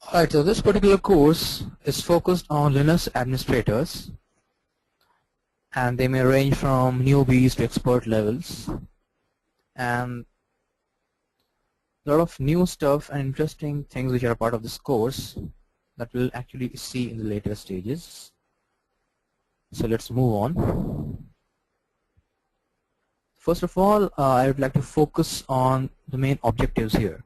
Alright, so this particular course is focused on Linux administrators, and they may range from newbies to expert levels, and a lot of new stuff and interesting things which are part of this course that we'll actually see in the later stages. So let's move on. First of all, I would like to focus on the main objectives here.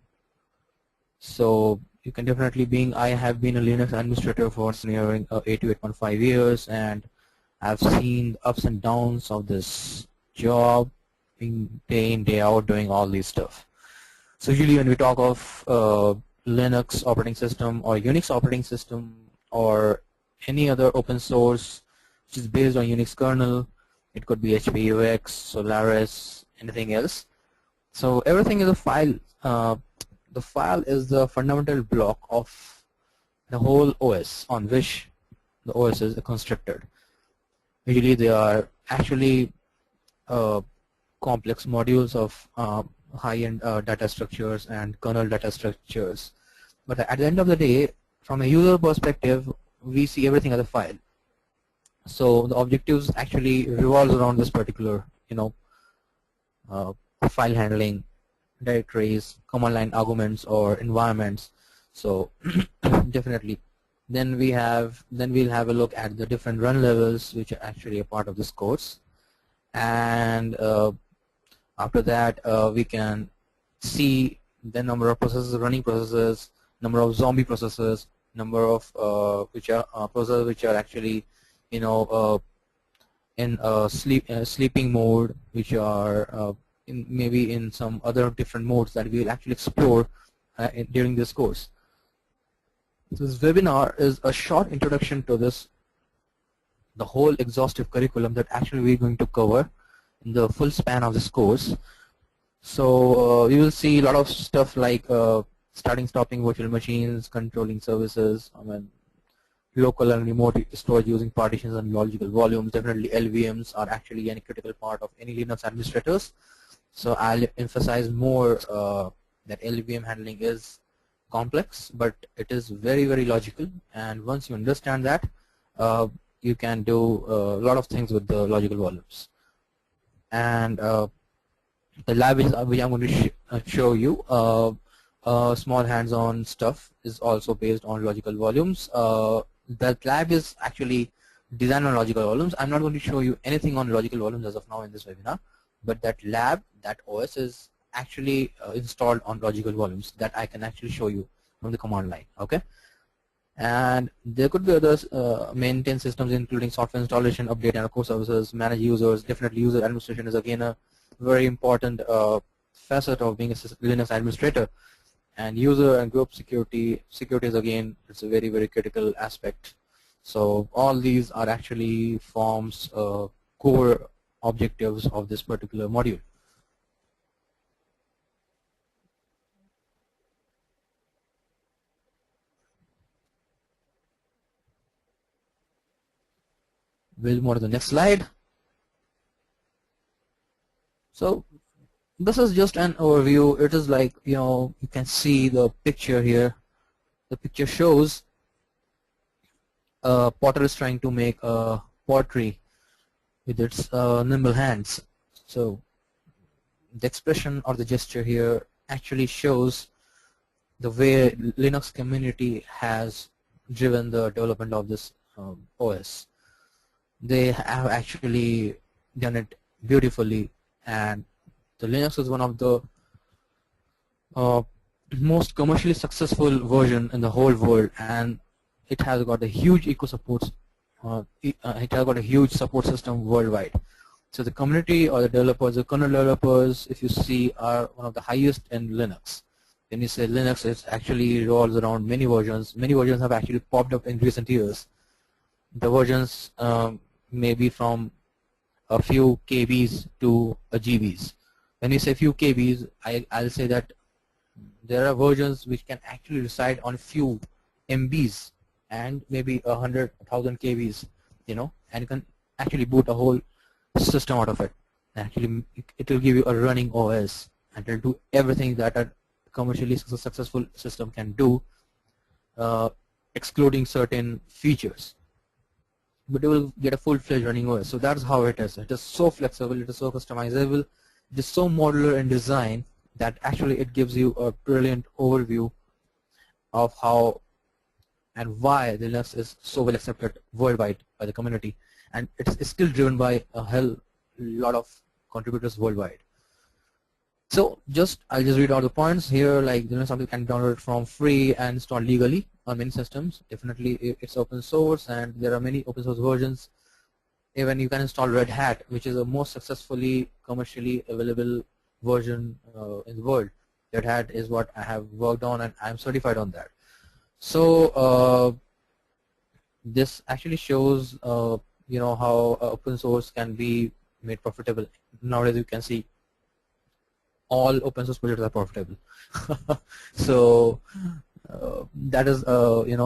So you can definitely I have been a Linux administrator for nearing 8 to 8.5 years, and I've seen the ups and downs of this job, being day in, day out, doing all these stuff. So usually when we talk of Linux operating system or Unix operating system or any other open source which is based on Unix kernel, it could be HPUX, Solaris, anything else. So everything is a file. The file is the fundamental block of the whole OS on which the OS is constructed. Usually they are actually complex modules of high-end data structures and kernel data structures. But at the end of the day, from a user perspective, we see everything as a file. So the objectives actually revolves around this particular, file handling, directories, command line arguments, or environments. So definitely, then we'll have a look at the different run levels which are actually a part of this course, and after that we can see the number of processes, running processes, number of zombie processes, number of processes which are actually in sleeping mode, which are maybe in some other different modes that we will actually explore during this course. So this webinar is a short introduction to the whole exhaustive curriculum that actually we're going to cover in the full span of this course. So you will see a lot of stuff like starting, stopping virtual machines, controlling services, local and remote storage using partitions and logical volumes. Definitely LVMs are actually a critical part of any Linux administrators. So I'll emphasize more that LVM handling is complex, but it is very, very logical. And once you understand that, you can do a lot of things with the logical volumes. And the lab which I'm going to show you, small hands-on stuff, is also based on logical volumes. That lab is actually designed on logical volumes. I'm not going to show you anything on logical volumes as of now in this webinar, but that lab, that OS is actually installed on logical volumes that I can actually show you from the command line. Okay, and there could be others, maintain systems including software installation, update and core services, manage users. Definitely user administration is again a very important facet of being a Linux administrator. And user and group security is again, it's a very, very critical aspect. So all these are actually forms core objectives of this particular module. We'll move on to the next slide. So this is just an overview. It is like, you can see the picture here. The picture shows a potter is trying to make a pottery with its nimble hands. So the expression or the gesture here actually shows the way Linux community has driven the development of this OS. They have actually done it beautifully, and the Linux is one of the most commercially successful version in the whole world, and it has got a huge it has got a huge support system worldwide. So the community or the developers, the kernel developers, if you see, are one of the highest in Linux. When you say Linux, it actually revolves around many versions. Many versions have actually popped up in recent years. The versions may be from a few KBs to a GBs. When we say few KBs, I'll say that there are versions which can actually reside on few MBs and maybe 100,000 KBs, and you can actually boot a whole system out of it. Actually, it will give you a running OS and it will do everything that a commercially successful system can do excluding certain features, but you will get a full-fledged running OS. So that's how it is. It is so flexible, it is so customizable, it is so modular in design that actually it gives you a brilliant overview of how and why Linux is so well accepted worldwide by the community, and it's still driven by a hell lot of contributors worldwide. So I'll just read out the points here, like something can download it from free and install legally on many systems. Definitely it's open source and there are many open source versions. Even you can install Red Hat, which is the most successfully commercially available version in the world. Red Hat is what I have worked on and I'm certified on that. So this actually shows how open source can be made profitable. Nowadays you can see all open source projects are profitable. So that is an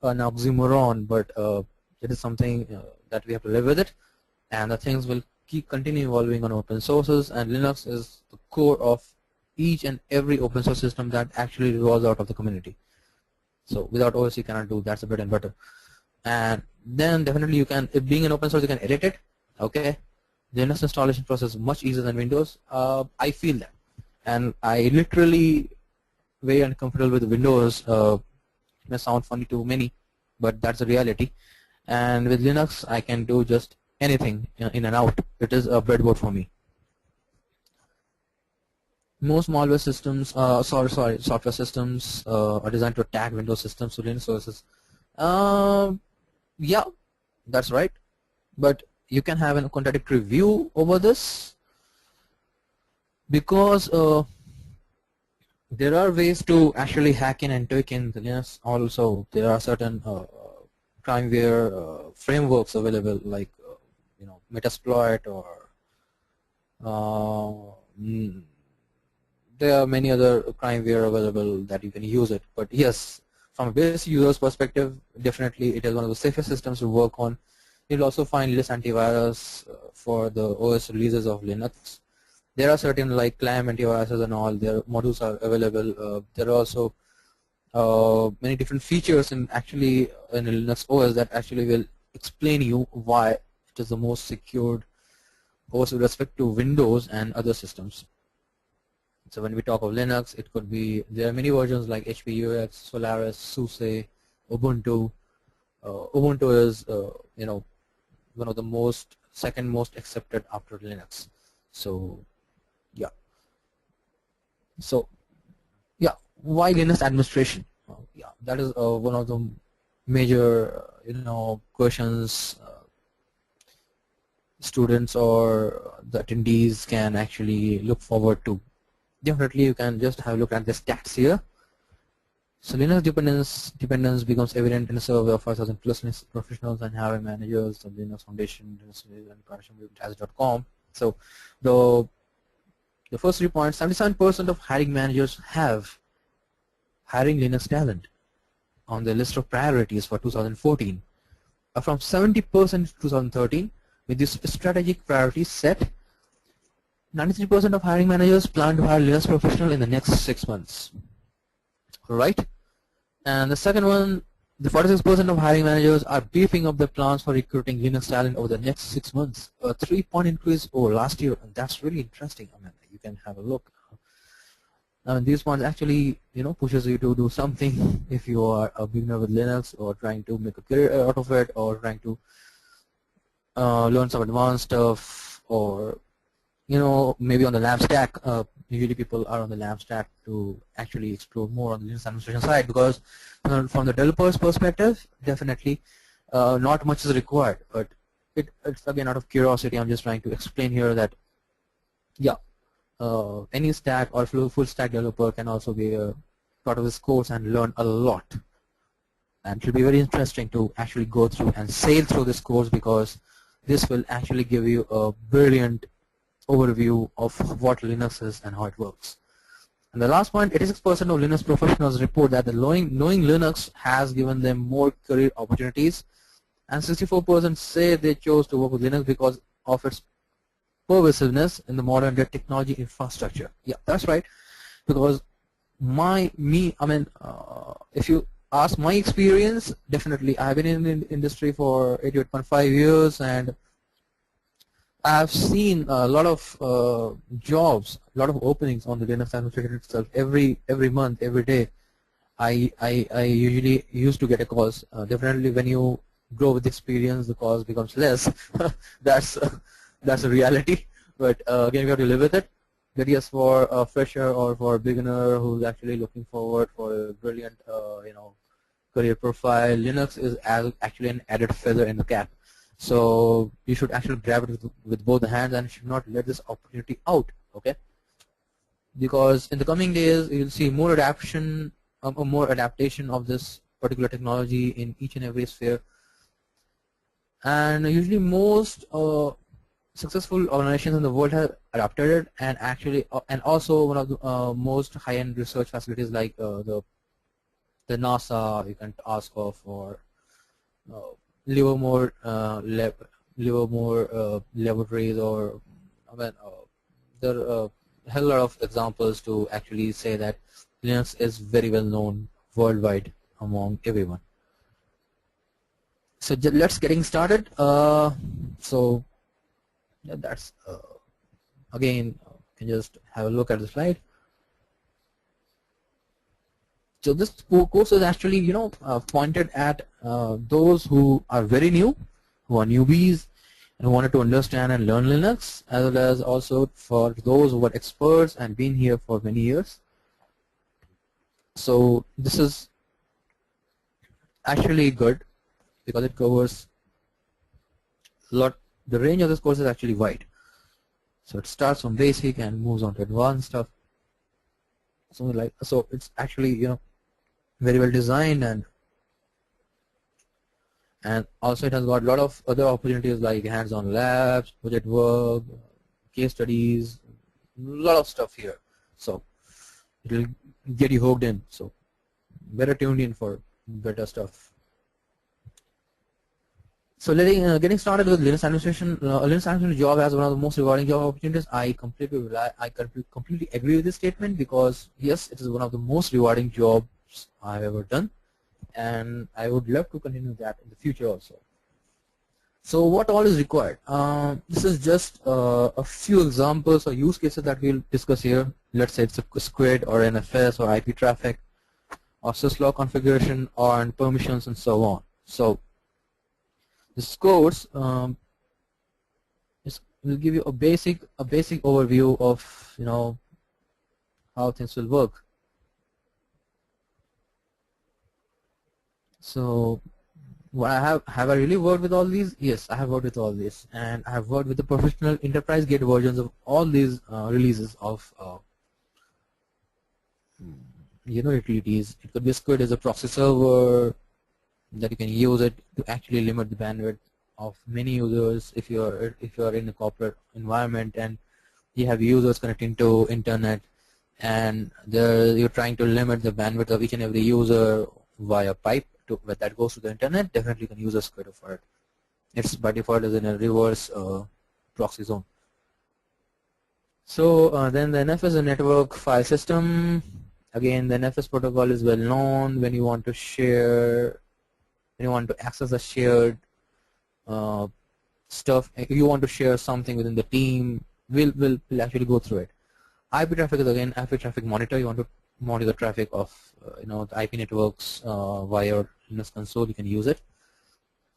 oxymoron, but it is something that we have to live with it, and the things will continue evolving on open sources, and Linux is the core of each and every open source system that actually revolves out of the community. So without OS you cannot do, that's a bread and butter. And then definitely you can, if being an open source, you can edit it. Okay, the Linux installation process is much easier than Windows. I feel that, and I literally very uncomfortable with Windows. It may sound funny to many, but that's the reality. And with Linux I can do just anything in and out. It is a breadboard for me. Most malware systems, software systems are designed to attack Windows systems, so Linux OSs. Yeah, that's right. But you can have a contradictory view over this, because there are ways to actually hack in and take in the Linux. Also, there are certain crimeware frameworks available, like Metasploit, or there are many other crimeware available that you can use it. But yes, from a basic user's perspective, definitely it is one of the safest systems to work on. You'll also find less antivirus for the OS releases of Linux. There are certain like clam antiviruses and all, their modules are available. There are also many different features in Linux OS that actually will explain you why it is the most secured OS with respect to Windows and other systems. So when we talk of Linux, it could be, there are many versions like HP UX, Solaris, SUSE, Ubuntu. Ubuntu is one of the second most accepted after Linux. So yeah. So yeah, why Linux administration? Yeah, that is one of the major questions students or the attendees can actually look forward to. Definitely you can just have a look at the stats here. So Linux dependence becomes evident in a survey of 5,000 plus Linux professionals and hiring managers of the Linux Foundation and .com. So the first 3 points, 77% of hiring managers have hiring Linux talent on the list of priorities for 2014. From 70% in 2013, with this strategic priorities set, 93% of hiring managers plan to hire Linux professional in the next 6 months. Right? And the second one, the 46% of hiring managers are beefing up their plans for recruiting Linux talent over the next 6 months. A 3-point increase over last year, and that's really interesting. I mean, you can have a look. These points actually, pushes you to do something if you are a beginner with Linux or trying to make a career out of it, or trying to learn some advanced stuff, or maybe on the lab stack. Usually people are on the lab stack to actually explore more on the Linux administration side, because from the developer's perspective, definitely not much is required. But it's again out of curiosity. I'm just trying to explain here that yeah, any stack or full stack developer can also be a part of this course and learn a lot. And it will be very interesting to actually go through and sail through this course, because this will actually give you a brilliant overview of what Linux is and how it works. And the last point, 86% of Linux professionals report that the knowing Linux has given them more career opportunities, and 64% say they chose to work with Linux because of its pervasiveness in the modern day technology infrastructure. Yeah, that's right. Because if you ask my experience, definitely I've been in the industry for 8.5 years, and I've seen a lot of jobs, a lot of openings on the Linux administration itself. Every month, every day, I usually used to get a calls. Definitely, when you grow with experience, the calls becomes less. that's that's a reality. But again, we have to live with it. But yes, for a fresher or for a beginner who's actually looking forward for a brilliant, career profile, Linux is actually an added feather in the cap. So you should actually grab it with both the hands and should not let this opportunity out. Okay, because in the coming days you'll see more adaptation, more adaptation of this particular technology in each and every sphere. And usually most successful organizations in the world have adapted it, and actually, and also one of the most high-end research facilities like the NASA, you can ask of, or Livermore laboratories, or there are a hell lot of examples to actually say that Linux is very well known worldwide among everyone. So let's getting started. So yeah, that's again, you can just have a look at the slide. So this course is actually pointed at those who are very new, who are newbies, and wanted to understand and learn Linux, as well as also for those who are experts and been here for many years. So this is actually good because it covers a lot. The range of this course is actually wide. So it starts from basic and moves on to advanced stuff. So it's actually very well designed, and also it has got a lot of other opportunities like hands-on labs, project work, case studies, a lot of stuff here. So it will get you hooked in. So better tuned in for better stuff. So getting started with Linux administration, Linux administration job has one of the most rewarding job opportunities. I completely agree with this statement, because yes, it is one of the most rewarding jobs I've ever done, and I would love to continue that in the future also. So what all is required? This is just a few examples or use cases that we'll discuss here. Let's say it's a squid or NFS or IP traffic or syslog configuration or permissions and so on. So this course will give you a basic overview of how things will work. So what have I really worked with all these? Yes, I have worked with all these, and I have worked with the professional enterprise grade versions of all these releases of utilities. It could be Squid as a proxy server that you can use it to actually limit the bandwidth of many users if you're in a corporate environment and you have users connecting to internet, and you're trying to limit the bandwidth of each and every user via pipe that goes to the internet. Definitely you can use a Squid for it. It's by default is in a reverse proxy zone. So then the NFS is a network file system. Again, the NFS protocol is well known when you want to share, when you want to access a shared stuff. If you want to share something within the team, we'll actually go through it. IP traffic is again IP traffic monitor. You want to monitor the traffic of the IP networks via Linux console. You can use it.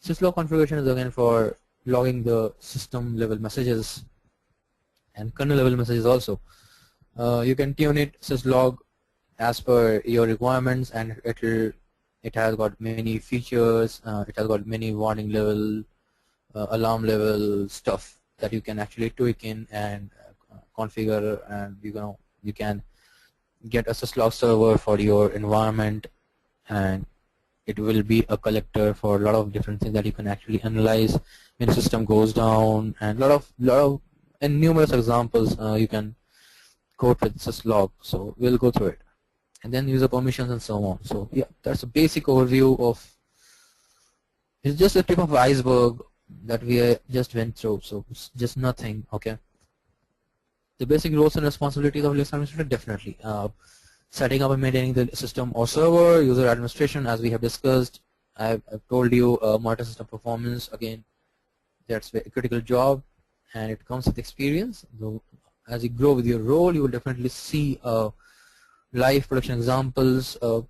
Syslog configuration is again for logging the system level messages and kernel level messages also. You can tune it syslog as per your requirements, and it has got many features. It has got many warning level, alarm level stuff that you can actually tweak in and configure, and you can get a syslog server for your environment, and it will be a collector for a lot of different things that you can actually analyze when the system goes down, and lot of and numerous examples you can quote with syslog. So we'll go through it, and then user permissions and so on. So yeah, that's a basic overview of. It's just the tip of the iceberg that we just went through. So it's just nothing. Okay. The basic roles and responsibilities of Linux administrator, definitely. Setting up and maintaining the system or server, user administration, as we have discussed. I've told you monitor system performance. Again, that's a critical job, and it comes with experience. Though, as you grow with your role, you will definitely see live production examples of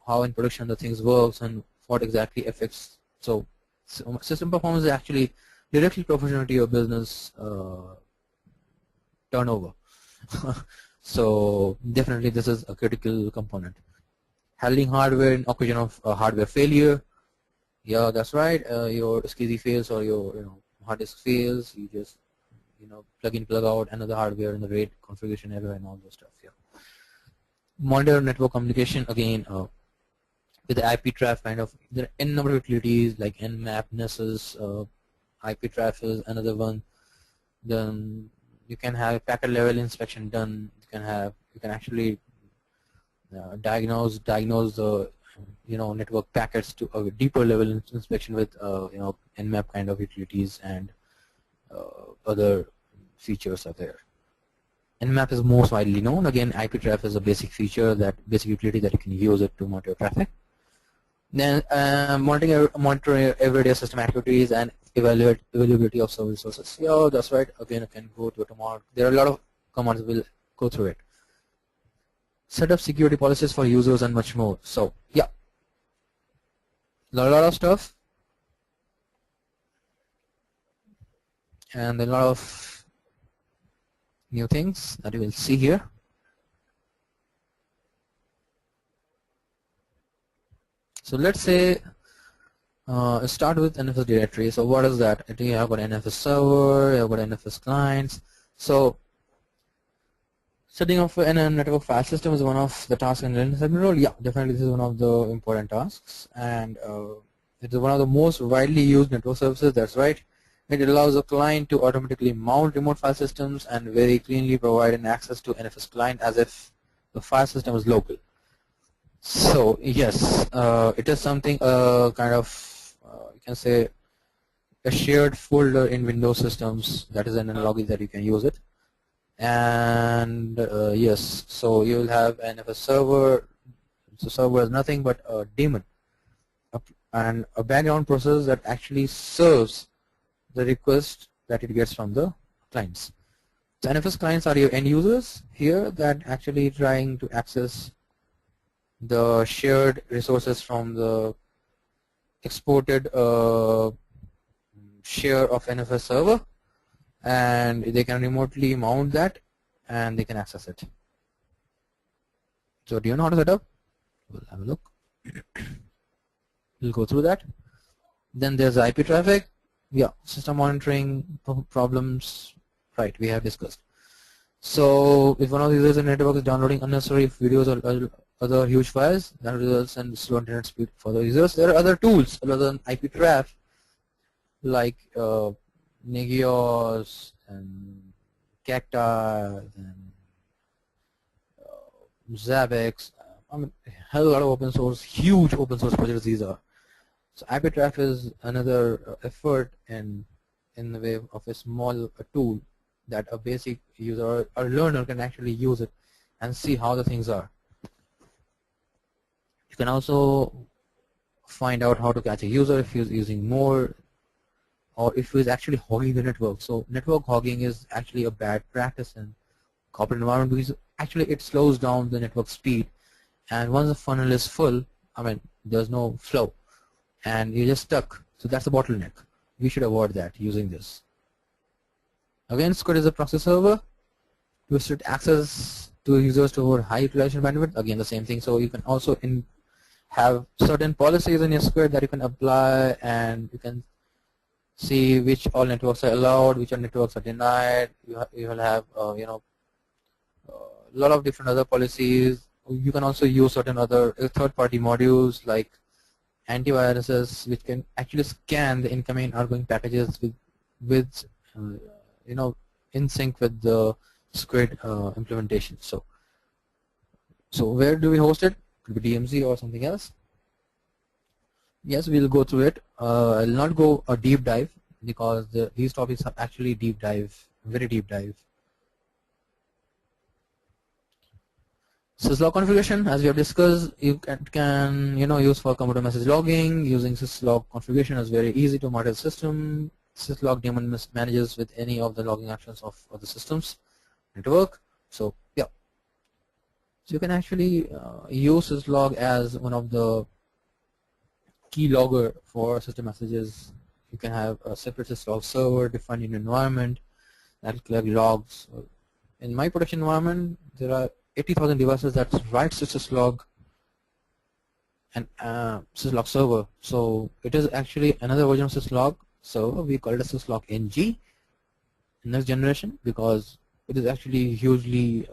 how in production the things works and what exactly affects. So system performance is actually directly proportional to your business turnover. So definitely this is a critical component. Handling hardware in occasion of hardware failure. Yeah, that's right. Your SCSI fails or your hard disk fails. You just plug in, plug out another hardware in the RAID configuration error and all those stuff. Yeah. Monitor network communication again with the IP traffic kind of. There are n number of utilities like Nmap, Nessus, IP traffic is another one. Then you can have packet level inspection done. You can actually diagnose the network packets to a deeper level inspection with Nmap kind of utilities and other features are there. Nmap is most widely known. Again, IP traffic is a basic feature, basic utility that you can use it to monitor traffic. Then monitoring everyday system activities and evaluate availability of server resources. Yeah, that's right. Again, I can go to it tomorrow. There are a lot of commands. We'll go through it. Set up security policies for users and much more. So yeah, a lot of stuff, and a lot of new things that you will see here. So let's say start with NFS directory. So what is that? You have got NFS server, you have got NFS clients. So setting up a network file system is one of the tasks in Linux admin role. Yeah, definitely this is one of the important tasks, and it is one of the most widely used network services. That's right. It allows a client to automatically mount remote file systems and very cleanly provide an access to NFS client as if the file system is local. So yes, it is something kind of you can say a shared folder in Windows systems. That is an analogy that you can use it. And yes, so you will have NFS server. So server is nothing but a daemon and a background process that actually serves the request that it gets from the clients. So NFS clients are your end users here that actually trying to access the shared resources from the exported share of NFS server, and they can remotely mount that and they can access it. So do you know how to set up? We'll have a look. We'll go through that. Then there's IP traffic. Yeah, system monitoring problems. Right, we have discussed. So if one of the users in the network is downloading unnecessary videos or other huge files, that results in slow internet speed for the users. There are other tools other than IP traffic like Negios and Cacti and Zabbix. I mean, hell lot of open source, huge open source projects these are. So IP traffic is another effort in the way of a small tool that a basic user or learner can actually use it and see how the things are. You can also find out how to catch a user if he's using more or if he's actually hogging the network. So network hogging is actually a bad practice in corporate environment because actually it slows down the network speed, and once the funnel is full, I mean there's no flow and you're just stuck. So that's a bottleneck. We should avoid that using this. Again, Squid is a proxy server to restrict access to users to over high utilization bandwidth. Again, the same thing. So you can also have certain policies in your Squid that you can apply, and you can see which all networks are allowed, which all networks are denied. You will have a lot of different other policies. You can also use certain other third-party modules like antiviruses, which can actually scan the incoming and outgoing packages with in sync with the Squid implementation. So where do we host it? Could be DMZ or something else. Yes, we'll go through it. I'll not go a deep dive because these topics are actually deep dive, very deep dive. syslog configuration, as we have discussed, you can use for computer message logging. Using syslog configuration is very easy to monitor the system. Syslog daemon manages with any of the logging actions of the system's network. So yeah, so you can actually use syslog as one of the key logger for system messages. You can have a separate syslog server defined in your environment that will collect logs. In my production environment, there are 80,000 devices that write syslog and syslog server. So it is actually another version of syslog server. We call it a syslog NG, next generation, because it is actually hugely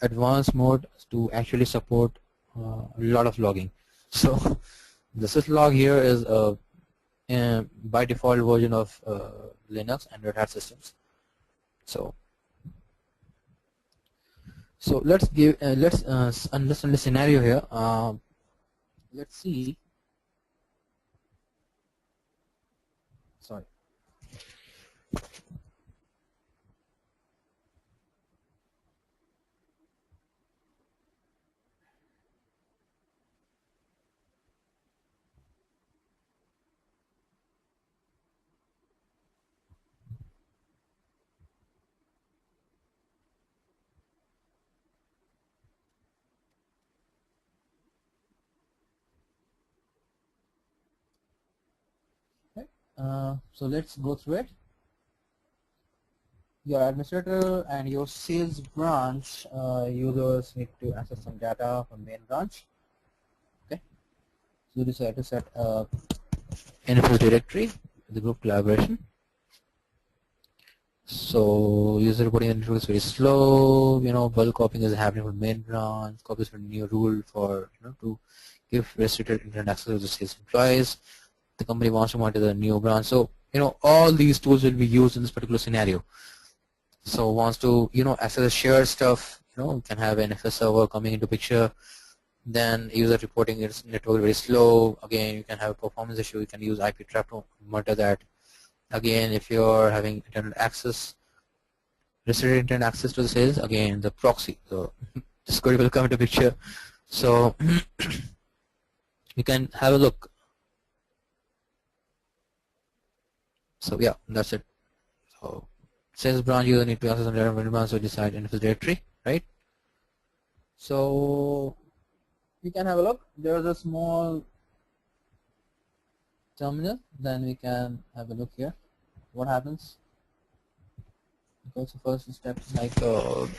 advanced mode to actually support a lot of logging. So the syslog here is by default version of Linux and Red Hat systems. So let's understand the scenario here. Let's see. Sorry. So let's go through it. Your administrator and your sales branch users need to access some data from main branch. Okay, so you decide to set a NFS directory, the group collaboration. So user reporting the network is very slow. Bulk copying is happening from main branch. Copies for new rule for to give restricted internet access to the sales employees. The company wants to monitor the new branch. So all these tools will be used in this particular scenario. So wants to access the shared stuff. You can have an NFS server coming into picture. Then user reporting its network very slow. Again, you can have a performance issue. You can use IP trap to monitor that. Again, if you're having internet access, restricted internet access to the sales, again the proxy. So this code will come into picture. So you can have a look. So yeah, that's it. So sales branch user need to access some data from branch, so decide NFS directory, right? So you can have a look. There's a small terminal. Then we can have a look here. What happens? Because the first step is like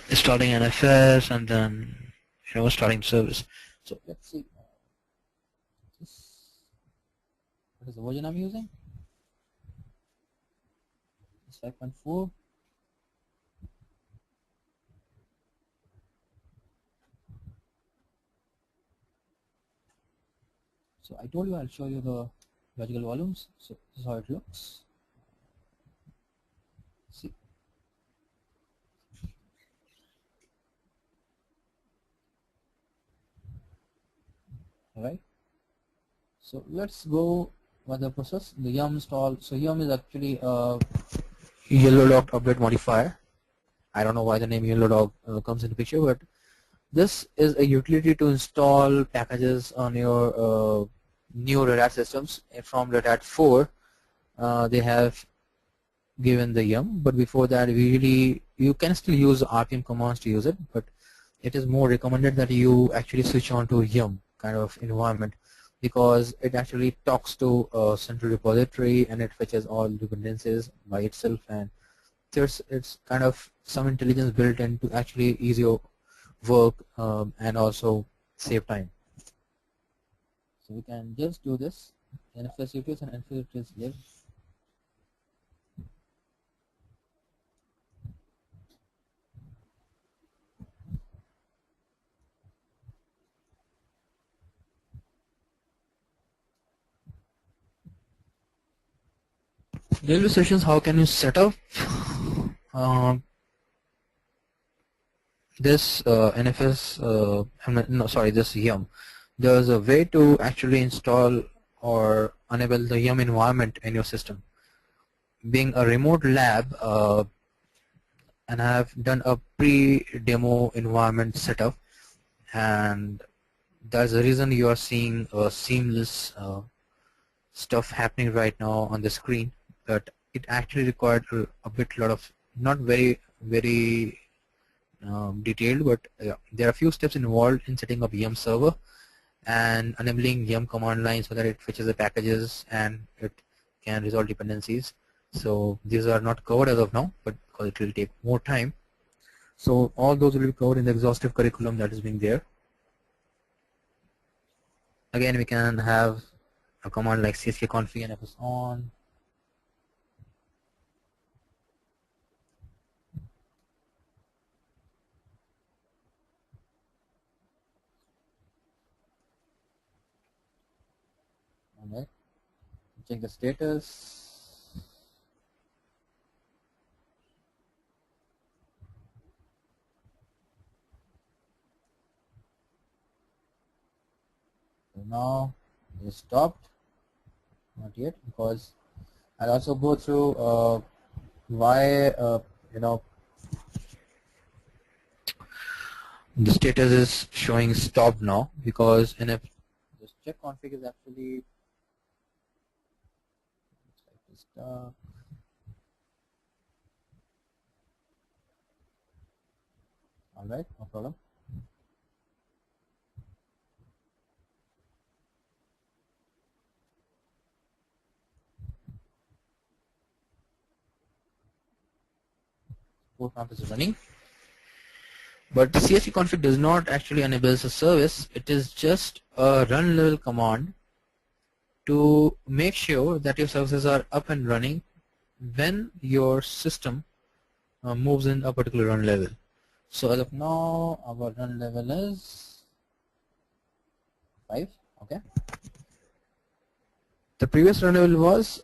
installing NFS and then starting service. So let's see. What is the version I'm using? It's 5.4. So I told you I'll show you the logical volumes. So this is how it looks. See. Alright. So let's go with the process. The yum install. So yum is actually a yellow dog update modifier. I don't know why the name yellow dog comes into picture, but this is a utility to install packages on your new Red Hat systems. From Red Hat 4, they have given the yum, but before that, you can still use RPM commands to use it, but it is more recommended that you actually switch on to yum kind of environment, because it actually talks to a central repository and it fetches all dependencies by itself, and it's kind of some intelligence built in to actually ease your work and also save time. So we can just do this. NFS utils and NFS utils live. Daily sessions, how can you set up this NFS, this yum. There's a way to actually install or enable the yum environment in your system. Being a remote lab, and I have done a pre-demo environment setup, and that's the reason you are seeing a seamless stuff happening right now on the screen. But it actually required a lot of, not very detailed, but there are a few steps involved in setting up yum server and enabling yum command line so that it fetches the packages and it can resolve dependencies. So these are not covered as of now, but because it will take more time. So all those will be covered in the exhaustive curriculum that is being there. Again, we can have a command like csk-config and fs on. Alright, check the status. So now it is stopped. Not yet, because I'll also go through why the status is showing stopped now, because if this check config is actually alright, no problem. Port map is running. But the csk-config does not actually enable the service. It is just a run level command to make sure that your services are up and running when your system moves in a particular run level. So as of now, our run level is 5. Okay. The previous run level was,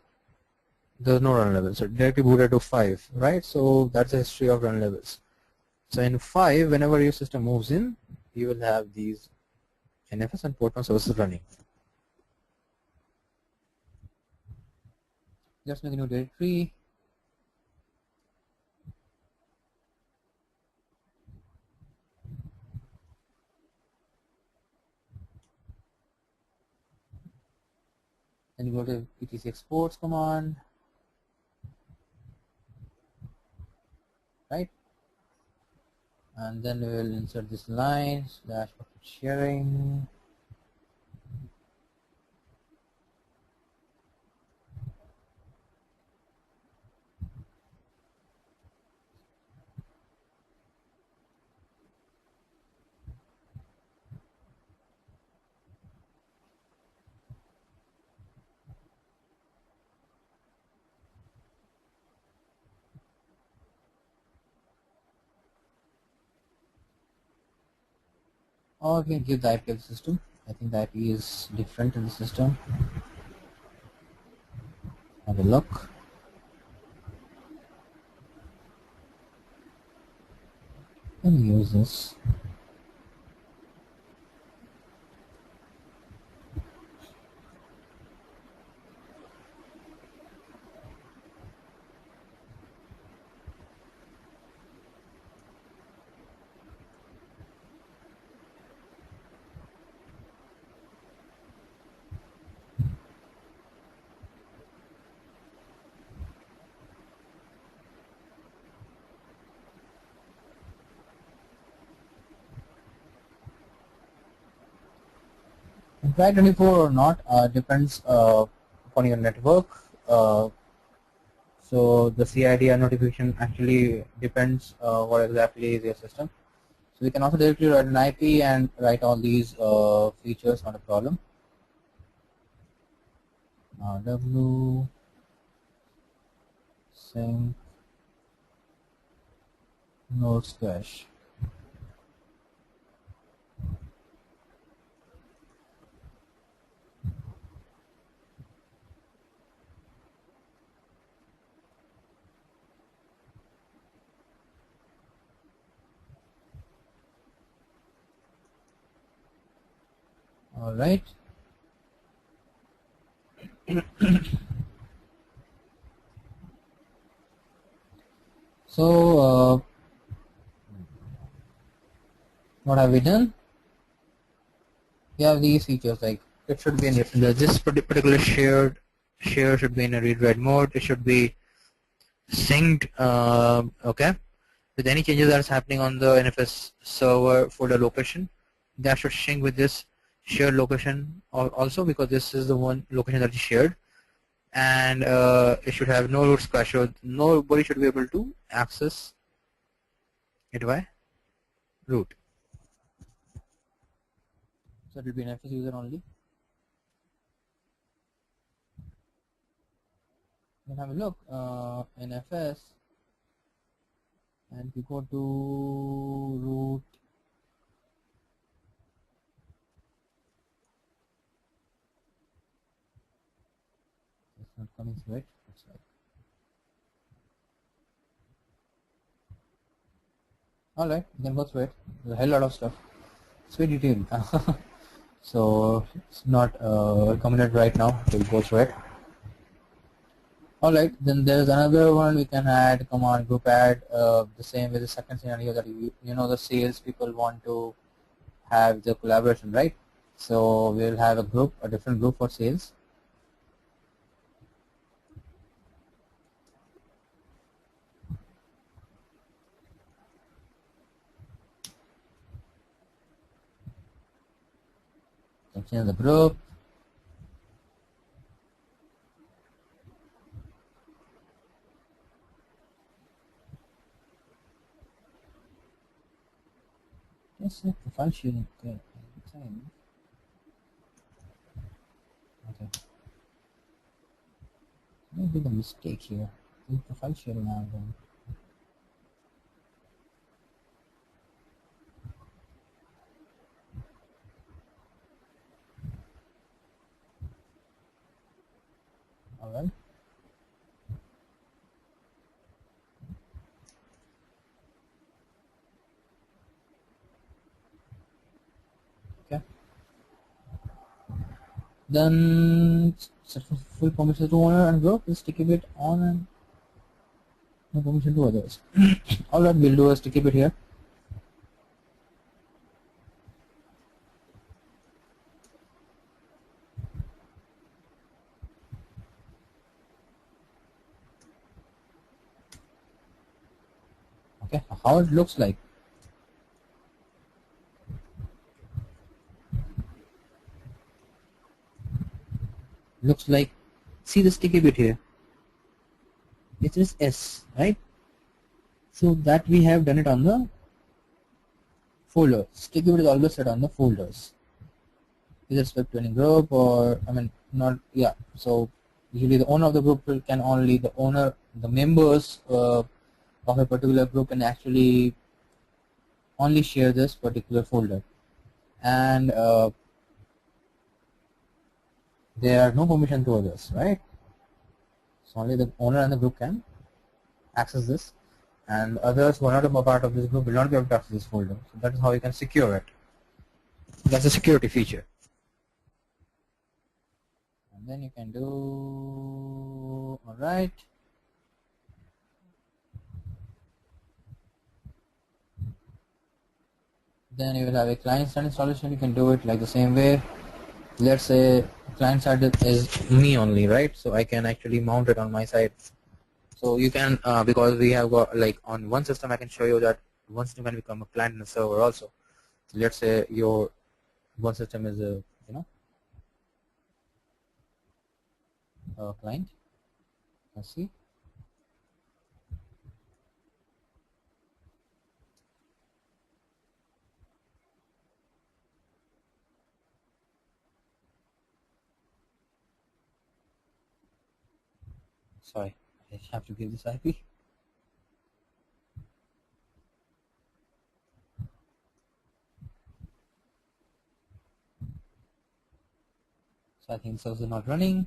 there's no run level, so directly booted to 5, right? So that's the history of run levels. So in 5, whenever your system moves in, you will have these NFS and port on services running. Just make a new directory. Then you go to etc exports command, right? And then we will insert this line / profit sharing. Or we can give the IP of the system. I think the IP is different in the system. Have a look. Let me use this. Try 24 or not depends upon your network. So the CID notification actually depends what exactly is your system. So we can also directly write an IP and write all these features, not a problem. RW sync nodes cache. All right. So What have we done? We have these features, like it should be in this particular share should be in a read-write mode. It should be synced, okay, with any changes that's happening on the NFS server folder location. That should sync with this shared location also, because this is the one location that is shared, and it should have no root splash. So nobody should be able to access it by root. So it will be an NFS user only. You can have a look NFS, and if you go to root, it's not coming straight. It's like, all right, you can go through it. There's a hell lot of stuff. It's very detailed. So it's not recommended right now to go through it. Alright, then there's another one we can add, command group add, the same with the second scenario that you know the sales people want to have the collaboration, right? So we'll have a different group for sales. Change the group. Yes, profile sharing. Okay. Okay. Maybe the mistake here. Profile sharing now then. Alright. Okay. Then set full permission to owner and group. Just sticky bit on and no permission to others. Alright, we'll do a sticky bit here. Okay, how it looks like. Looks like, see the sticky bit here, it is S, right? So that we have done it on the folder. Sticky bit is always set on the folders with respect to any group, or I mean not, yeah, so usually the owner of the group can only, the members of a particular group can actually only share this particular folder, and there are no permission to others, right? So only the owner and the group can access this, and others who are not a part of this group will not be able to access this folder. So that is how you can secure it. That's a security feature. And then you can do, alright. Then you will have a client-side installation. You can do it like the same way. Let's say client-side is me only, right? So I can actually mount it on my side. So you can, because we have got, like on one system, I can show you that one system can become a client and a server also. So let's say your one system is a, a client. Let's see. Sorry, I have to give this IP. So I think servers are not running.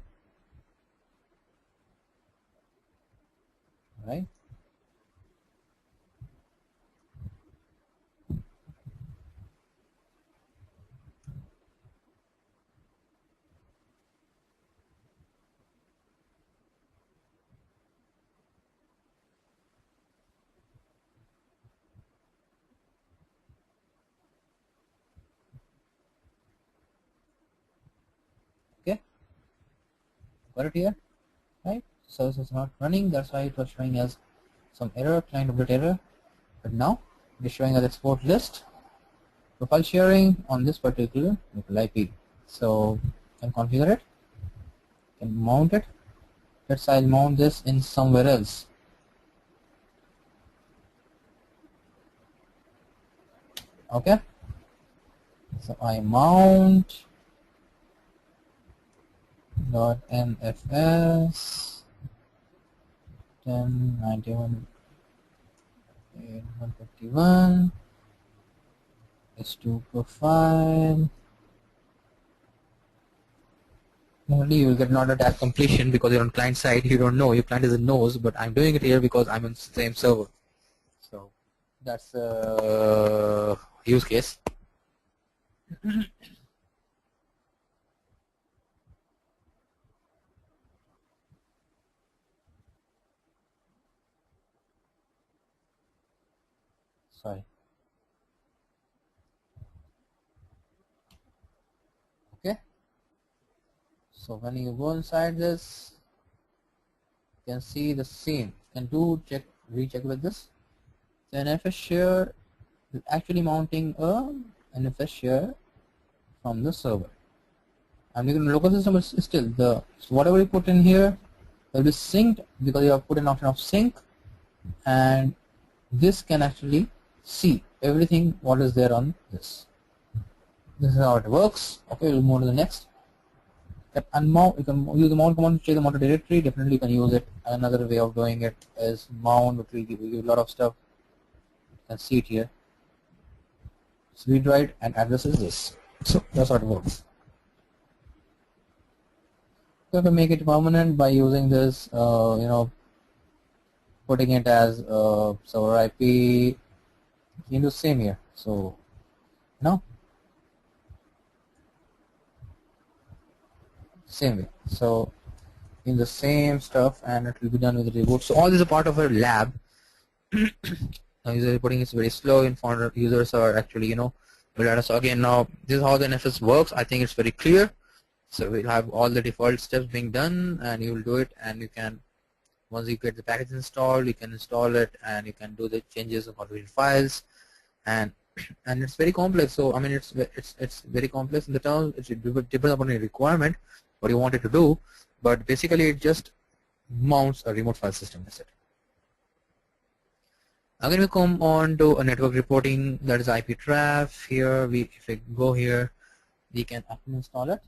All right. got it here, right? Service is not running, that's why it was showing as some error, client update error. But now it is showing as export list, profile sharing on this particular local IP. So can configure it, can mount it. Let's say I'll mount this in somewhere else. Okay, so I mount .nfs 1091.151 S2 profile. Only you will get not at completion because you're on client side. You don't know, your client doesn't knows, but I'm doing it here because I'm on the same server. So that's a use case. Sorry. Okay. So when you go inside this, you can see the same. You can do check, recheck with this. The NFS share is actually mounting a NFS share from the server. And in the local system is still the, so whatever you put in here will be synced because you have put an option of sync, and this can actually see everything what is there on this. This is how it works. Okay, we'll move to the next. Unmount, you can use the mount command to check the mounted directory. Definitely you can use it. Another way of doing it is mount, which will give you a lot of stuff. You can see it here. So read write and address is this. So that's how it works. You have to make it permanent by using this, putting it as server IP. You can do same here. So same way. So in the same stuff, and it will be done with the reboot. So all this is a part of a lab. Now user reporting is very slow. Informed users are actually, so again, now this is how the NFS works. I think it's very clear. So we'll have all the default steps being done, and you will do it, and you can, once you get the package installed, you can install it, and you can do the changes of configuration files, and it's very complex. So I mean, it's very complex in the terms. It depends upon your requirement, what you want it to do, but basically it just mounts a remote file system. That's it. Again, we come on to a network reporting, that is IP traf. Here, if we go here, we can install it.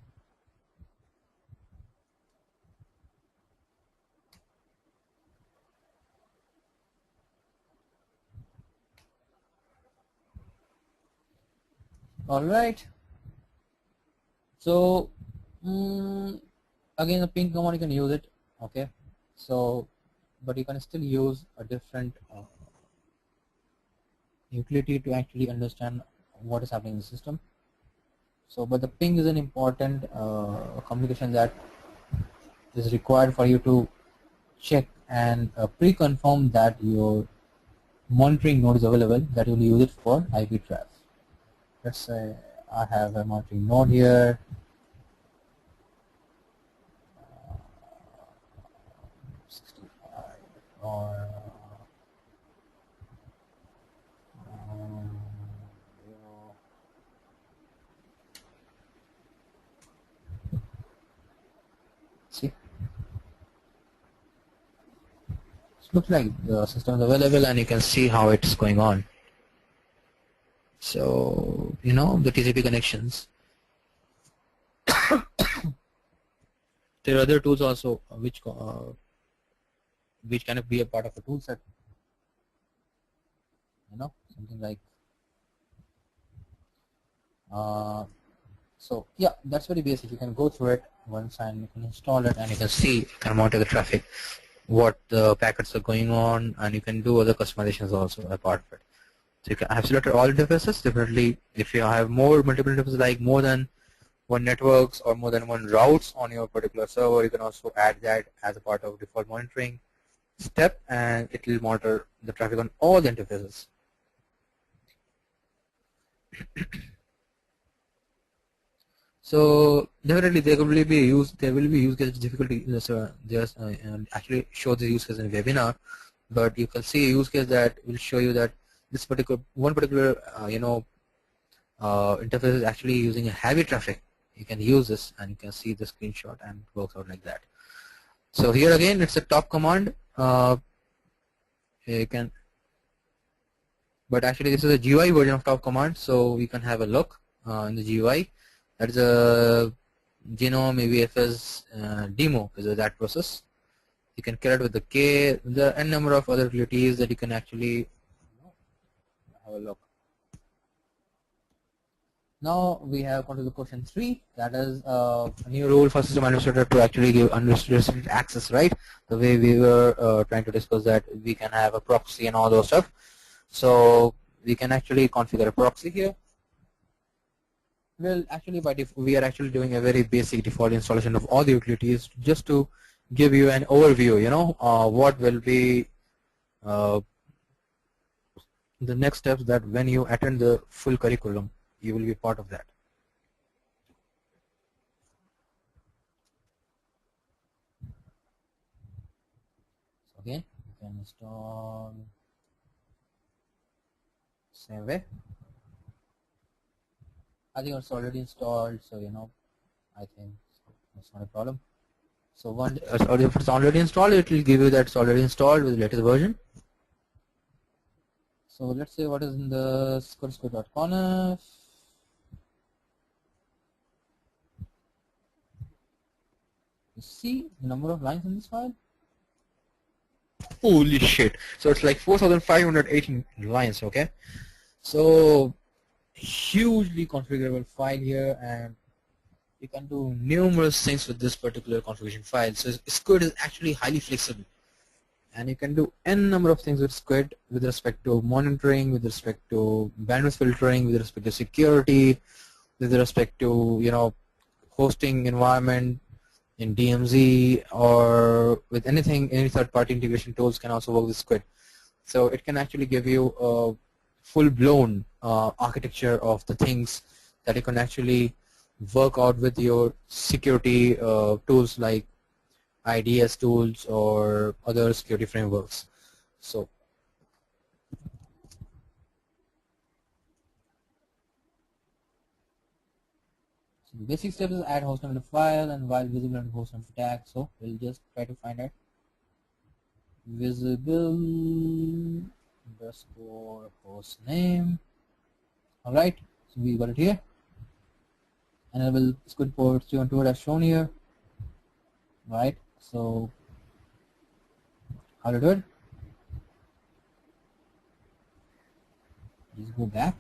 All right. So again, the ping command, you can use it. Okay. So, but you can still use a different utility to actually understand what is happening in the system. So, but the ping is an important communication that is required for you to check and pre-confirm that your monitoring node is available, that you will use it for IP traf. Let's say I have a monitoring node here. Or see, it looks like the system is available, and you can see how it's going on. So the TCP connections. There are other tools also which kind of be a part of a tool set. Something like so yeah, that's very basic. You can go through it once and you can install it, and you can see, you can monitor the traffic, what the packets are going on, and you can do other customizations also apart of it. So I have selected all interfaces. Definitely, if you have multiple interfaces, like more than one networks or more than one routes on your particular server, you can also add that as a part of default monitoring step, and it will monitor the traffic on all the interfaces. So definitely there will be use cases difficulty just actually show the use case in a webinar, but you can see a use case that will show you that this particular interface is actually using a heavy traffic. You can use this and you can see the screenshot and it works out like that. So here again it's a top command. You can, but actually this is a GUI version of top command, so we can have a look in the GUI. That is a genome AVFS demo is that process. You can carry it with the K. There are a number of other utilities that you can actually have a look. Now we have come to the question 3. That is a new rule for system administrator to actually give unrestricted access, right? The way we were trying to discuss that we can have a proxy and all those stuff. So we can actually configure a proxy here. Well, actually, we are actually doing a very basic default installation of all the utilities just to give you an overview. What will be the next steps that when you attend the full curriculum, you will be part of that. So again, you can install same way. I think it's already installed, so I think that's not a problem. So if it's already installed, it will give you that it's already installed with the latest version. So let's say what is in the squarespace.conf. You see the number of lines in this file? Holy shit! So it's like 4,518 lines. Okay, so hugely configurable file here, and you can do numerous things with this particular configuration file. So Squid is actually highly flexible, and you can do n number of things with Squid with respect to monitoring, with respect to bandwidth filtering, with respect to security, with respect to hosting environment in DMZ, or with anything. Any third-party integration tools can also work with Squid. So it can actually give you a full-blown architecture of the things that you can actually work out with your security tools like IDS tools or other security frameworks. So the basic steps is add host name to the file and while visible and host name tag. So we'll just try to find out visible underscore host name. All right, so we got it here. Enable Squid port 312 as shown here. Right, so how to do it? Just go back.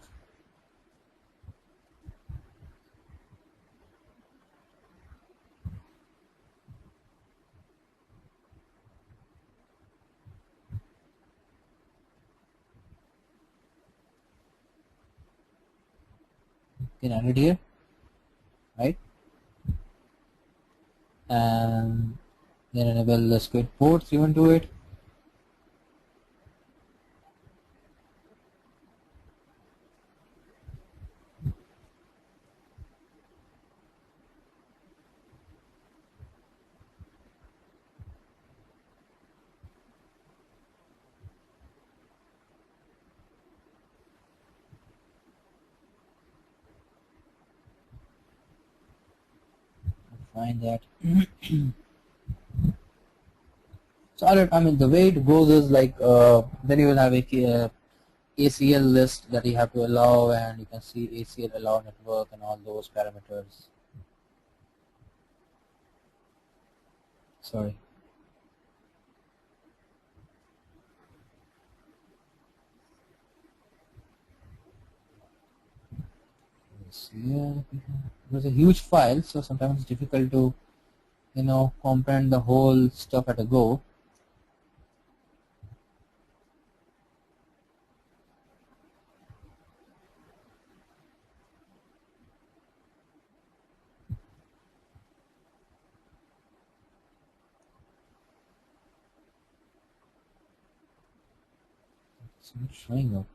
You can add it here, right? And then enable the Squid port 312. Find that. So I mean the way it goes is like then you will have a ACL list that you have to allow, and you can see ACL allow network and all those parameters. Sorry. ACL. It was a huge file, so sometimes it's difficult to comprehend the whole stuff at a go. It's not showing up.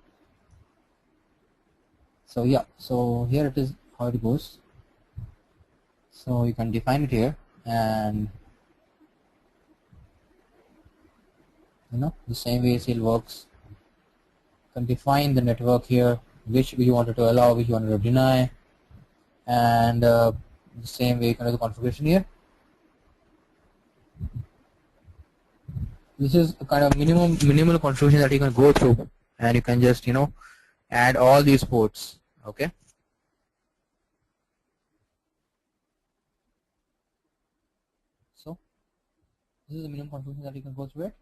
So yeah, so here it is how it goes. So you can define it here, and the same way it works. You can define the network here, which you wanted to allow, which you wanted to deny, and the same way you can do the configuration here. This is a kind of minimal configuration that you can go through, and you can just add all these ports. Okay. So this is the minimum configuration that you can go through it,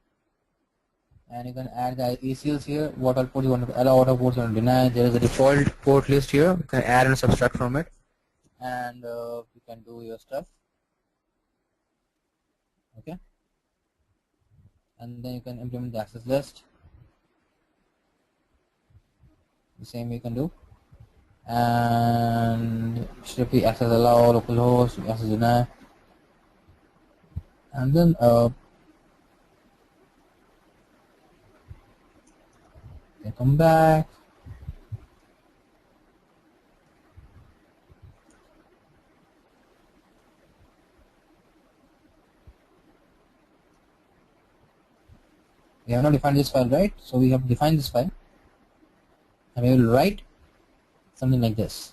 and you can add the ACLs here. What all ports you want to allow, what all ports you want to deny. There is a default port list here. You can add and subtract from it, and you can do your stuff. Okay. And then you can implement the access list. The same way you can do. And should be access allow, localhost, access deny. And then you come back. We have not defined this file, right? So we have defined this file, and we will write something like this.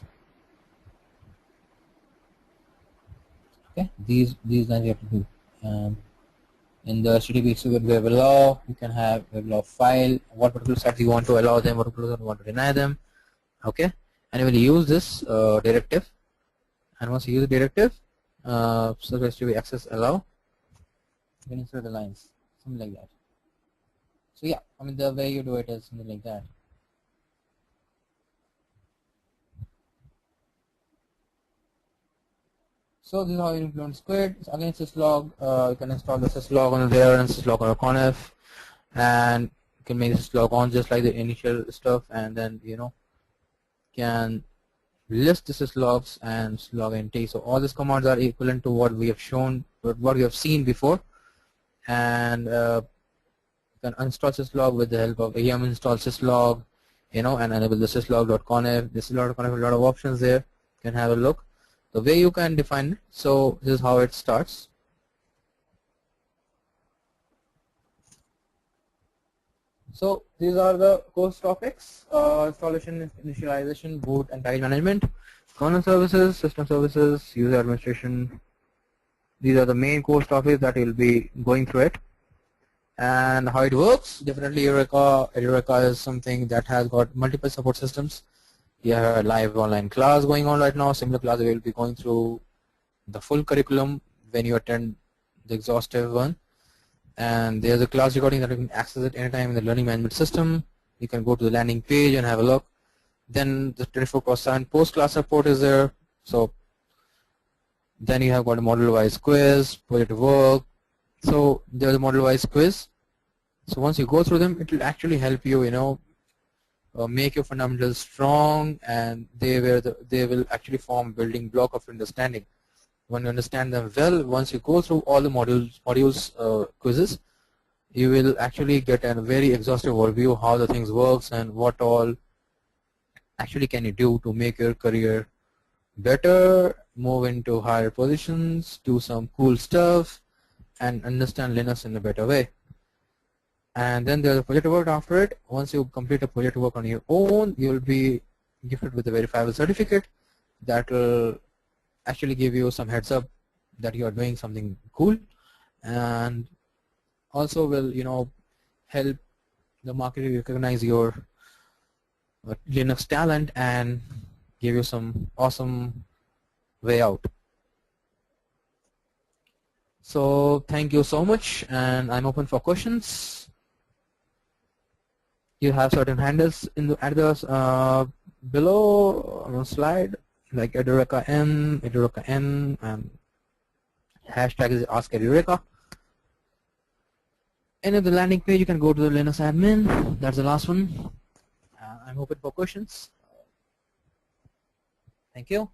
Okay, these lines you have to do. In the HTTP web allow, you can have web allow file, what particular sites you want to allow them, what particular you want to deny them. Okay, and you will use this directive, and once you use the directive, so HTTP access allow, you can insert the lines, something like that. So yeah, I mean the way you do it is something like that. So this is how you implement Squid. So again, syslog, you can install the syslog on there and syslog on a conf, and you can make the syslog on just like the initial stuff, and then can list the syslogs and syslog nt. So all these commands are equivalent to what we have shown, what we have seen before, and you can install syslog with the help of am install syslog, and enable the syslog.conf. The syslog.conf, a lot of options there. You can have a look. The way you can define it. So this is how it starts. So these are the course topics: installation, initialization, boot, and package management, kernel services, system services, user administration. These are the main course topics that you'll be going through it. And how it works: definitely Edureka is something that has got multiple support systems. You have a live online class going on right now. Similar class we will be going through the full curriculum when you attend the exhaustive one. And there's a class recording that you can access it anytime in the learning management system. You can go to the landing page and have a look. Then the 24/7 post-class support is there. So then you have got a module-wise quiz, project work. So there's a module-wise quiz. So once you go through them, it will actually help you, make your fundamentals strong, and they will actually form building block of understanding. When you understand them well, once you go through all the modules quizzes, you will actually get a very exhaustive overview of how the things works and what all actually can you do to make your career better, move into higher positions, do some cool stuff, and understand Linux in a better way. And then there's a project work after it. Once you complete a project work on your own, you'll be gifted with a verifiable certificate that will actually give you some heads up that you are doing something cool, and also will help the market recognize your Linux talent and give you some awesome way out. So thank you so much, and I'm open for questions. You have certain handles in the address below on the slide, like Edureka N, and hashtag is Ask Edureka. And at the landing page, you can go to the Linux admin. That's the last one. I'm open for questions. Thank you.